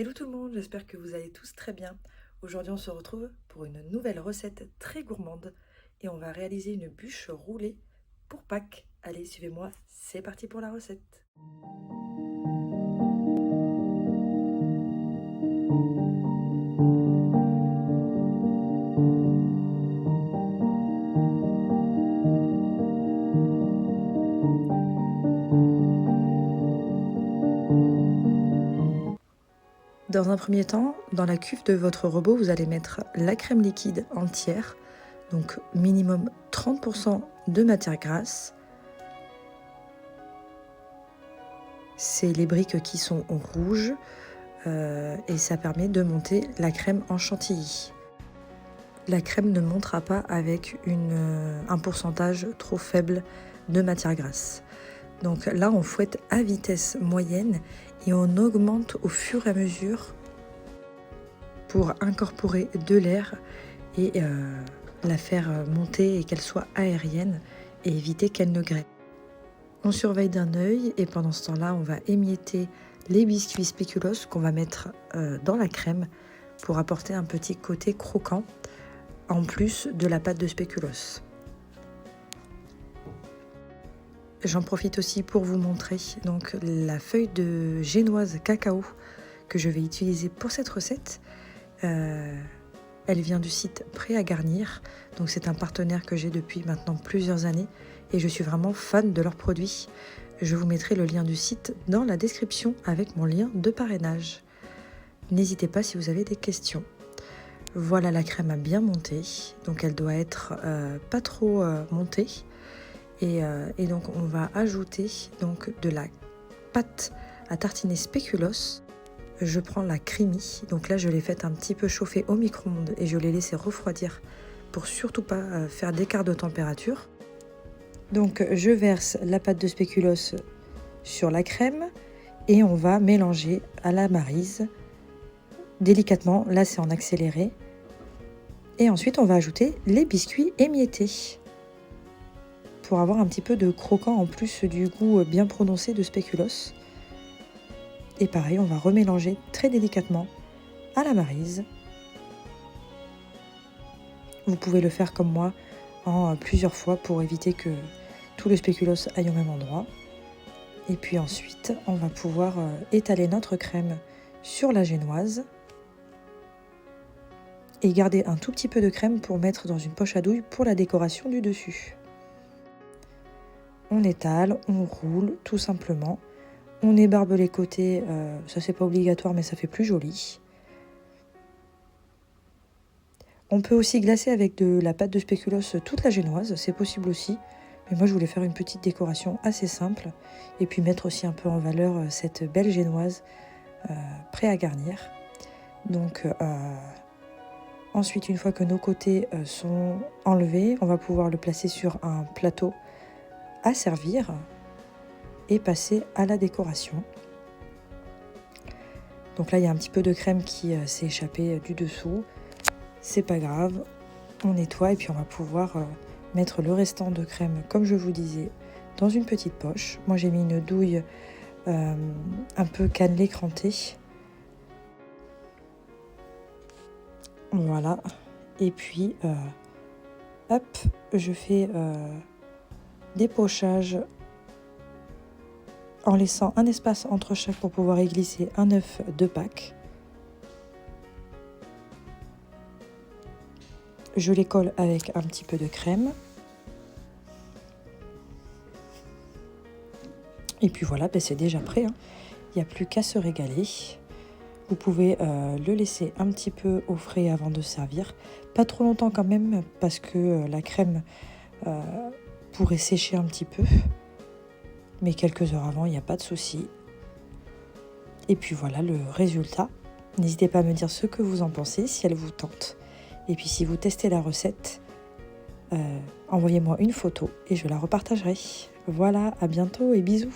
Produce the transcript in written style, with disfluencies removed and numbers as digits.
Hello tout le monde, j'espère que vous allez tous très bien. Aujourd'hui on se retrouve pour une nouvelle recette très gourmande et on va réaliser une bûche roulée pour Pâques. Allez, suivez-moi, c'est parti pour la recette. Dans un premier temps, dans la cuve de votre robot, vous allez mettre la crème liquide entière, donc minimum 30% de matière grasse. C'est les briques qui sont rouges et ça permet de monter la crème en chantilly. La crème ne montera pas avec un pourcentage trop faible de matière grasse. Donc là, on fouette à vitesse moyenne et on augmente au fur et à mesure pour incorporer de l'air et la faire monter et qu'elle soit aérienne et éviter qu'elle ne graine. On surveille d'un œil et pendant ce temps-là, on va émietter les biscuits spéculoos qu'on va mettre dans la crème pour apporter un petit côté croquant en plus de la pâte de spéculoos. J'en profite aussi pour vous montrer donc la feuille de génoise cacao que je vais utiliser pour cette recette. Elle vient du site Prêt à garnir, donc c'est un partenaire que j'ai depuis maintenant plusieurs années et je suis vraiment fan de leurs produits. Je vous mettrai le lien du site dans la description avec mon lien de parrainage. N'hésitez pas si vous avez des questions. Voilà, la crème a bien monté, donc elle doit être pas trop montée. Et donc on va ajouter donc de la pâte à tartiner spéculoos. Je prends la creamy, donc là je l'ai faite un petit peu chauffer au micro-ondes et je l'ai laissée refroidir pour surtout pas faire d'écart de température. Donc je verse la pâte de spéculoos sur la crème et on va mélanger à la maryse délicatement, là c'est en accéléré. Et ensuite on va ajouter les biscuits émiettés pour avoir un petit peu de croquant en plus du goût bien prononcé de spéculoos. Et pareil, on va remélanger très délicatement à la maryse. Vous pouvez le faire comme moi en plusieurs fois pour éviter que tout le spéculoos aille au même endroit. Et puis ensuite, on va pouvoir étaler notre crème sur la génoise et garder un tout petit peu de crème pour mettre dans une poche à douille pour la décoration du dessus. On étale, on roule tout simplement. On ébarbe les côtés, ça c'est pas obligatoire mais ça fait plus joli. On peut aussi glacer avec de la pâte de spéculoos toute la génoise, c'est possible aussi. Mais moi je voulais faire une petite décoration assez simple et puis mettre aussi un peu en valeur cette belle génoise prêt à garnir. Donc ensuite, une fois que nos côtés sont enlevés, on va pouvoir le placer sur un plateau à servir et passer à la décoration. Donc là, il y a un petit peu de crème qui s'est échappée du dessous. C'est pas grave, on nettoie et puis on va pouvoir mettre le restant de crème, comme je vous disais, dans une petite poche. Moi, j'ai mis une douille un peu cannelée, crantée. Voilà. Et puis, hop, je fais des pochages en laissant un espace entre chaque pour pouvoir y glisser un œuf de Pâques. Je les colle avec un petit peu de crème. Et puis voilà, ben c'est déjà prêt, hein. Il n'y a plus qu'à se régaler. Vous pouvez le laisser un petit peu au frais avant de servir. Pas trop longtemps quand même, parce que la crème pourrait sécher un petit peu. Mais quelques heures avant, il n'y a pas de souci. Et puis voilà le résultat. N'hésitez pas à me dire ce que vous en pensez, si elle vous tente. Et puis si vous testez la recette, envoyez-moi une photo et je la repartagerai. Voilà, à bientôt et bisous.